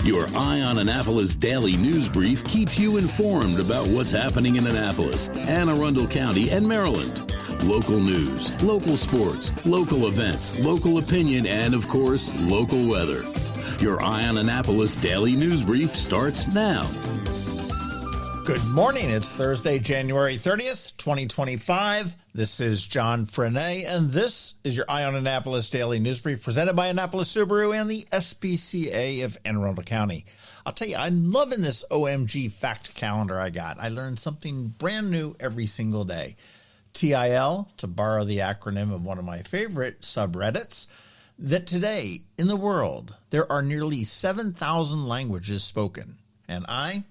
Your Eye on Annapolis daily news brief keeps you informed about what's happening in Annapolis, Anne Arundel County, and Maryland. Local news, local sports, local events, local opinion, and, of course, local weather. Your Eye on Annapolis daily news brief starts now. Good morning. It's Thursday, January 30th, 2025. This is John Frenaye, and this is your Eye on Annapolis daily news brief presented by Annapolis Subaru and the SPCA of Anne Arundel County. I'll tell you, I'm loving this OMG fact calendar I got. I learned something brand new every single day. TIL, to borrow the acronym of one of my favorite subreddits, that today in the world there are nearly 7,000 languages spoken, and I'm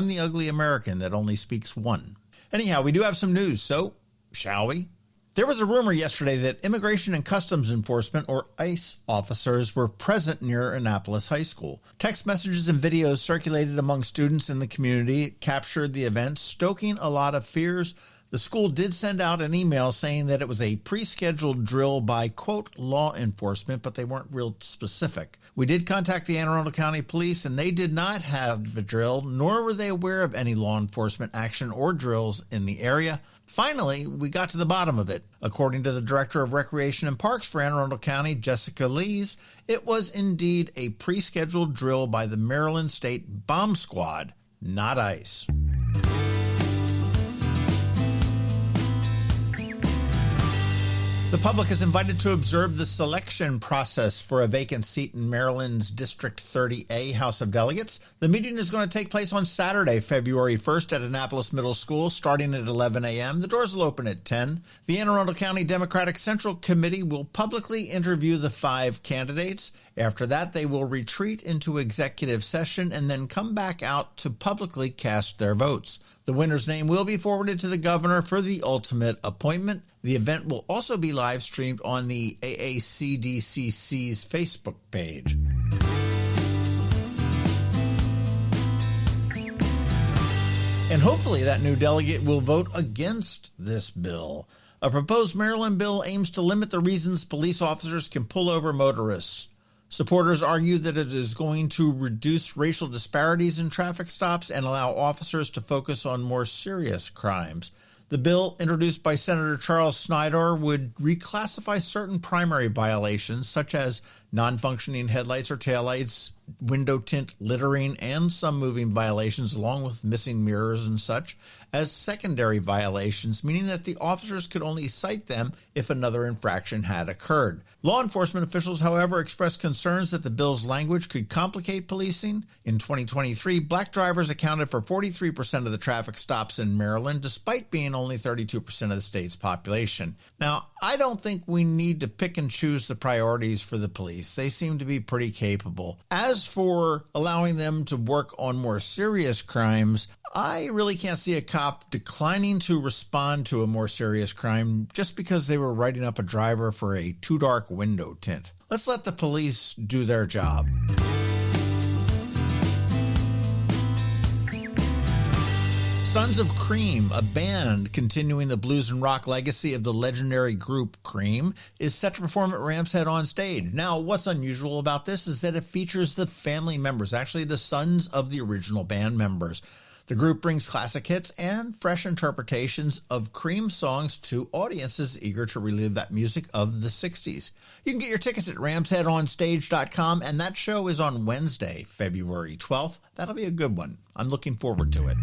the ugly American that only speaks one. Anyhow, we do have some news, so shall we? There was a rumor yesterday that Immigration and Customs Enforcement, or ICE, officers were present near Annapolis High School. Text messages and videos circulated among students in the community captured the event, stoking a lot of fears. The school did send out an email saying that it was a pre-scheduled drill by, quote, law enforcement, but they weren't real specific. We did contact the Anne Arundel County Police, and they did not have the drill, nor were they aware of any law enforcement action or drills in the area. Finally, we got to the bottom of it. According to the Director of Recreation and Parks for Anne Arundel County, Jessica Lees, it was indeed a pre-scheduled drill by the Maryland State Bomb Squad, not ICE. The public is invited to observe the selection process for a vacant seat in Maryland's District 30A House of Delegates. The meeting is going to take place on Saturday, February 1st at Annapolis Middle School, starting at 11 a.m. The doors will open at 10. The Anne Arundel County Democratic Central Committee will publicly interview the 5 candidates. After that, they will retreat into executive session and then come back out to publicly cast their votes. The winner's name will be forwarded to the governor for the ultimate appointment. The event will also be live streamed on the AACDCC's Facebook page. And hopefully that new delegate will vote against this bill. A proposed Maryland bill aims to limit the reasons police officers can pull over motorists. Supporters argue that it is going to reduce racial disparities in traffic stops and allow officers to focus on more serious crimes. The bill, introduced by Senator Charles Snyder, would reclassify certain primary violations, such as non-functioning headlights or taillights, window tint littering, and some moving violations, along with missing mirrors and such, as secondary violations, meaning that the officers could only cite them if another infraction had occurred. Law enforcement officials, however, expressed concerns that the bill's language could complicate policing. In 2023, black drivers accounted for 43% of the traffic stops in Maryland, despite being only 32% of the state's population. Now, I don't think we need to pick and choose the priorities for the police. They seem to be pretty capable. As for allowing them to work on more serious crimes, I really can't see a cop declining to respond to a more serious crime just because they were writing up a driver for a too dark window tint. Let's let the police do their job. Sons of Cream, a band continuing the blues and rock legacy of the legendary group Cream, is set to perform at Ram's Head on stage. Now, what's unusual about this is that it features the family members, actually the sons of the original band members. The group brings classic hits and fresh interpretations of Cream songs to audiences eager to relive that music of the 60s. You can get your tickets at ramsheadonstage.com, and that show is on Wednesday, February 12th. That'll be a good one. I'm looking forward to it.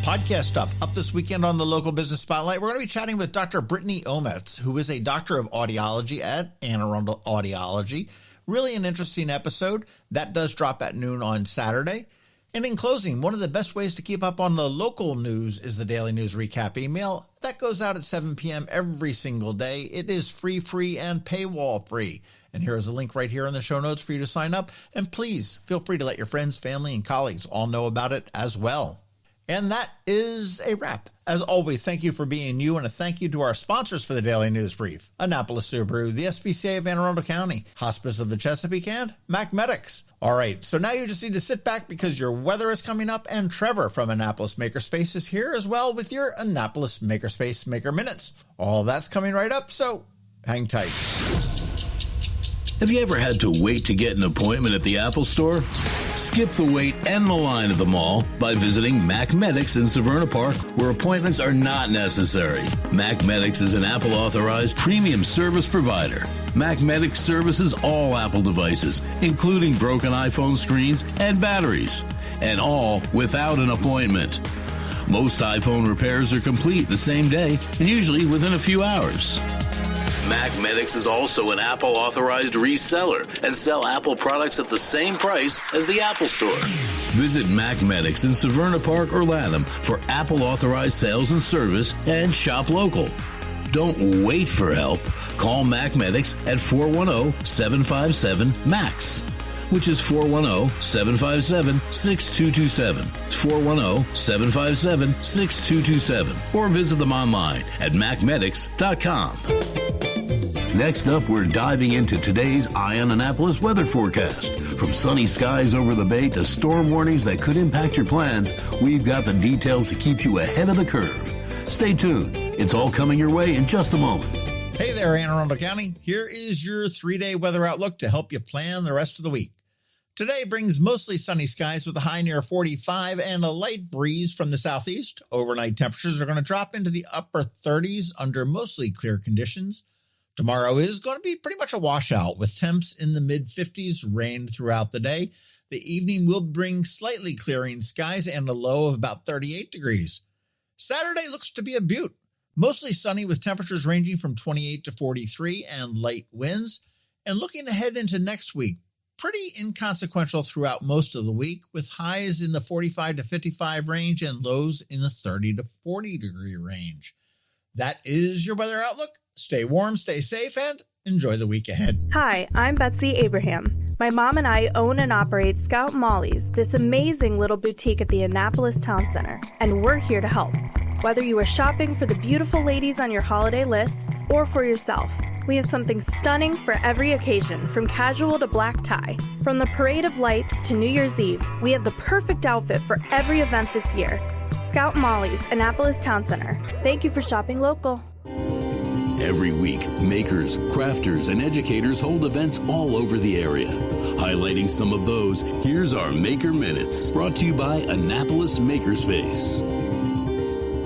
Podcast stuff up this weekend on the Local Business Spotlight. We're going to be chatting with Dr. Brittany Ometz, who is a doctor of audiology at Anne Arundel Audiology. Really an interesting episode. That does drop at noon on Saturday. And in closing, one of the best ways to keep up on the local news is the Daily News Recap email. That goes out at 7 p.m. every single day. It is free, and paywall free. And here is a link right here in the show notes for you to sign up. And please feel free to let your friends, family, and colleagues all know about it as well. And that is a wrap. As always, thank you for being you, and a thank you to our sponsors for the Daily News Brief: Annapolis Subaru, the SPCA of Anne Arundel County, Hospice of the Chesapeake, and Mac Medics. All right, so now you just need to sit back because your weather is coming up, and Trevor from Annapolis Makerspace is here as well with your Annapolis Makerspace Maker Minutes. All that's coming right up, so Hang tight. Have you ever had to wait to get an appointment at the Apple Store? Skip the wait and the line at the mall by visiting Mac Medics in Severna Park, where appointments are not necessary. Mac Medics is an Apple-authorized premium service provider. Mac Medics services all Apple devices, including broken iPhone screens and batteries, and all without an appointment. Most iPhone repairs are complete the same day and usually within a few hours. Mac Medics is also an Apple-authorized reseller and sell Apple products at the same price as the Apple Store. Visit Mac Medics in Severna Park or Lanham for Apple-authorized sales and service and shop local. Don't wait for help. Call Mac Medics at 410-757-MAX, which is 410-757-6227. It's 410-757-6227. Or visit them online at macmedics.com. Next up, we're diving into today's Eye on Annapolis weather forecast. From sunny skies over the bay to storm warnings that could impact your plans, we've got the details to keep you ahead of the curve. Stay tuned. It's all coming your way in just a moment. Hey there, Anne Arundel County. Here is your 3-day weather outlook to help you plan the rest of the week. Today brings mostly sunny skies with a high near 45 and a light breeze from the southeast. Overnight temperatures are going to drop into the upper 30s under mostly clear conditions. Tomorrow is going to be pretty much a washout with temps in the mid-50s, rain throughout the day. The evening will bring slightly clearing skies and a low of about 38 degrees. Saturday looks to be a beaut. Mostly sunny with temperatures ranging from 28 to 43 and light winds. And looking ahead into next week, pretty inconsequential throughout most of the week with highs in the 45 to 55 range and lows in the 30 to 40 degree range. That is your weather outlook. Stay warm, stay safe, and enjoy the week ahead. Hi, I'm Betsy Abraham. My mom and I own and operate Scout Molly's, this amazing little boutique at the Annapolis Town Center, and we're here to help. Whether you are shopping for the beautiful ladies on your holiday list or for yourself, we have something stunning for every occasion, from casual to black tie. From the Parade of Lights to New Year's Eve, we have the perfect outfit for every event this year. Scout Molly's, Annapolis Town Center. Thank you for shopping local. Every week, makers, crafters, and educators hold events all over the area. Highlighting some of those, here's our Maker Minutes, brought to you by Annapolis Makerspace.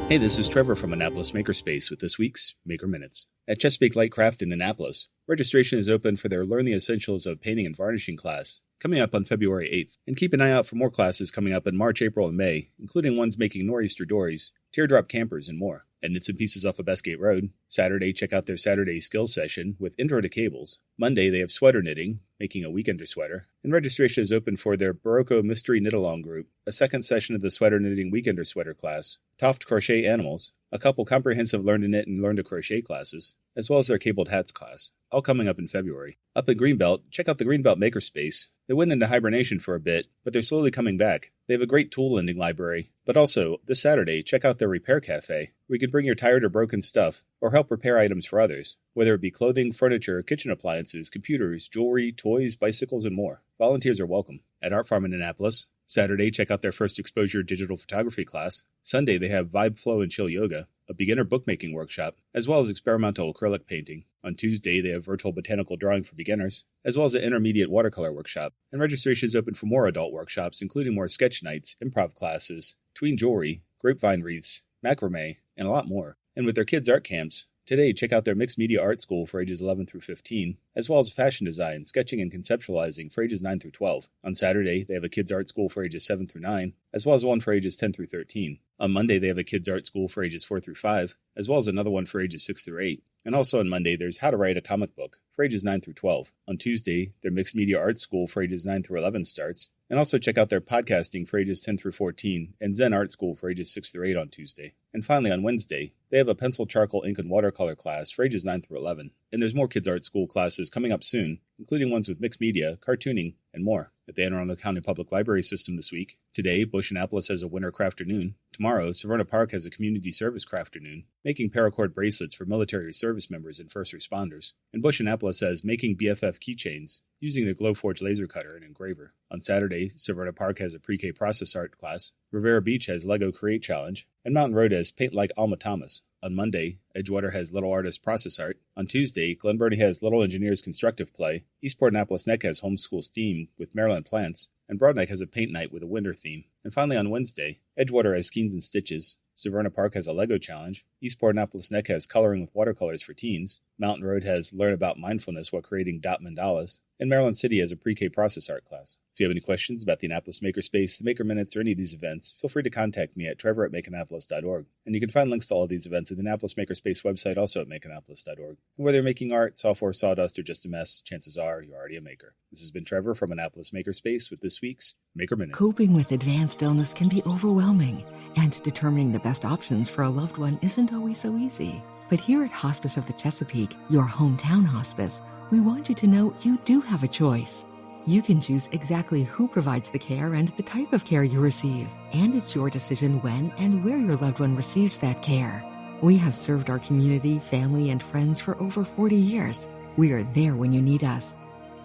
Hey, this is Trevor from Annapolis Makerspace with this week's Maker Minutes. At Chesapeake Light Craft in Annapolis, registration is open for their Learn the Essentials of Painting and Varnishing class, coming up on February 8th. And keep an eye out for more classes coming up in March, April, and May, including ones making nor'easter dories, teardrop campers, and more. At Knits and Pieces off of Bestgate Road, Saturday, check out their Saturday skills session with Intro to Cables. Monday, they have sweater knitting, making a weekender sweater. And registration is open for their Barocco Mystery Knit-Along group, a second session of the sweater knitting weekender sweater class, Toft Crochet Animals, a couple comprehensive Learn to Knit and Learn to Crochet classes, as well as their Cabled Hats class, all coming up in February. Up at Greenbelt, check out the Greenbelt Makerspace. They went into hibernation for a bit, but they're slowly coming back. They have a great tool lending library, but also, this Saturday, check out their Repair Cafe, where you can bring your tired or broken stuff, or help repair items for others, whether it be clothing, furniture, kitchen appliances, computers, jewelry, toys, bicycles, and more. Volunteers are welcome. At Art Farm in Annapolis, Saturday, check out their First Exposure digital photography class. Sunday, they have Vibe, Flow, and Chill Yoga, a beginner bookmaking workshop, as well as experimental acrylic painting. On Tuesday, they have virtual botanical drawing for beginners, as well as an intermediate watercolor workshop. And registration is open for more adult workshops, including more sketch nights, improv classes, tween jewelry, grapevine wreaths, macrame, and a lot more. And with their kids' art camps, today check out their Mixed Media Art School for ages 11 through 15, as well as fashion design, sketching, and conceptualizing for ages 9 through 12. On Saturday, they have a kids' art school for ages 7 through 9, as well as one for ages 10 through 13. On Monday, they have a kids' art school for ages 4 through 5, as well as another one for ages 6 through 8. And also on Monday, there's How to Write a Comic Book for ages 9 through 12. On Tuesday, their Mixed Media Art School for ages 9 through 11 starts. And also check out their podcasting for ages 10 through 14 and Zen Art School for ages 6 through 8 on Tuesday. And finally, on Wednesday, they have a pencil, charcoal, ink, and watercolor class for ages 9 through 11. And there's more kids' art school classes coming up soon, including ones with mixed media, cartooning, and more. At the Anne Arundel County Public Library System this week, today, Bush Annapolis has a winter crafternoon. Tomorrow, Severna Park has a community service crafternoon, making paracord bracelets for military service members and first responders. And Bush Annapolis has making BFF keychains, using the Glowforge laser cutter and engraver. On Saturday, Severna Park has a pre-K process art class, Rivera Beach has Lego Create Challenge, and Mountain Road has Paint Like Alma Thomas. On Monday, Edgewater has Little Artist Process Art. On Tuesday, Glen Burnie has Little Engineers Constructive Play. Eastport Annapolis Neck has Homeschool STEAM with Maryland Plants. And Broadneck has a paint night with a winter theme. And finally on Wednesday, Edgewater has Skeins and Stitches. Severna Park has a Lego challenge. Eastport Annapolis Neck has Coloring with Watercolors for teens. Mountain Road has Learn About Mindfulness while creating dot mandalas. And Maryland City has a pre-K process art class. If you have any questions about the Annapolis Makerspace, the Maker Minutes, or any of these events, feel free to contact me at trevor@makeannapolis.org. And you can find links to all of these events at the Annapolis Makerspace website, also at makeannapolis.org. And whether you're making art, software, sawdust, or just a mess, chances are you're already a maker. This has been Trevor from Annapolis Makerspace with this week's Maker Minutes. Coping with advanced illness can be overwhelming, and determining the best options for a loved one isn't always so easy. But here at Hospice of the Chesapeake, your hometown hospice, we want you to know you do have a choice. You can choose exactly who provides the care and the type of care you receive, and it's your decision when and where your loved one receives that care. We have served our community, family, and friends for over 40 years. We are there when you need us.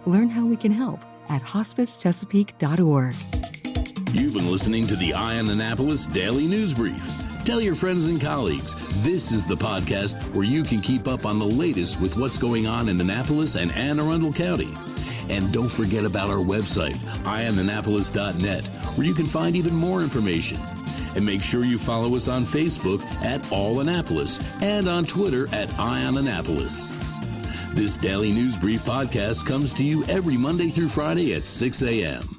Learn how we can help at hospicechesapeake.org. You've been listening to the Eye on Annapolis Daily News Brief. Tell your friends and colleagues, this is the podcast where you can keep up on the latest with what's going on in Annapolis and Anne Arundel County. And don't forget about our website, eyeonannapolis.net, where you can find even more information. And make sure you follow us on Facebook at All Annapolis and on Twitter at Eye on Annapolis. This Daily News Brief podcast comes to you every Monday through Friday at 6 a.m.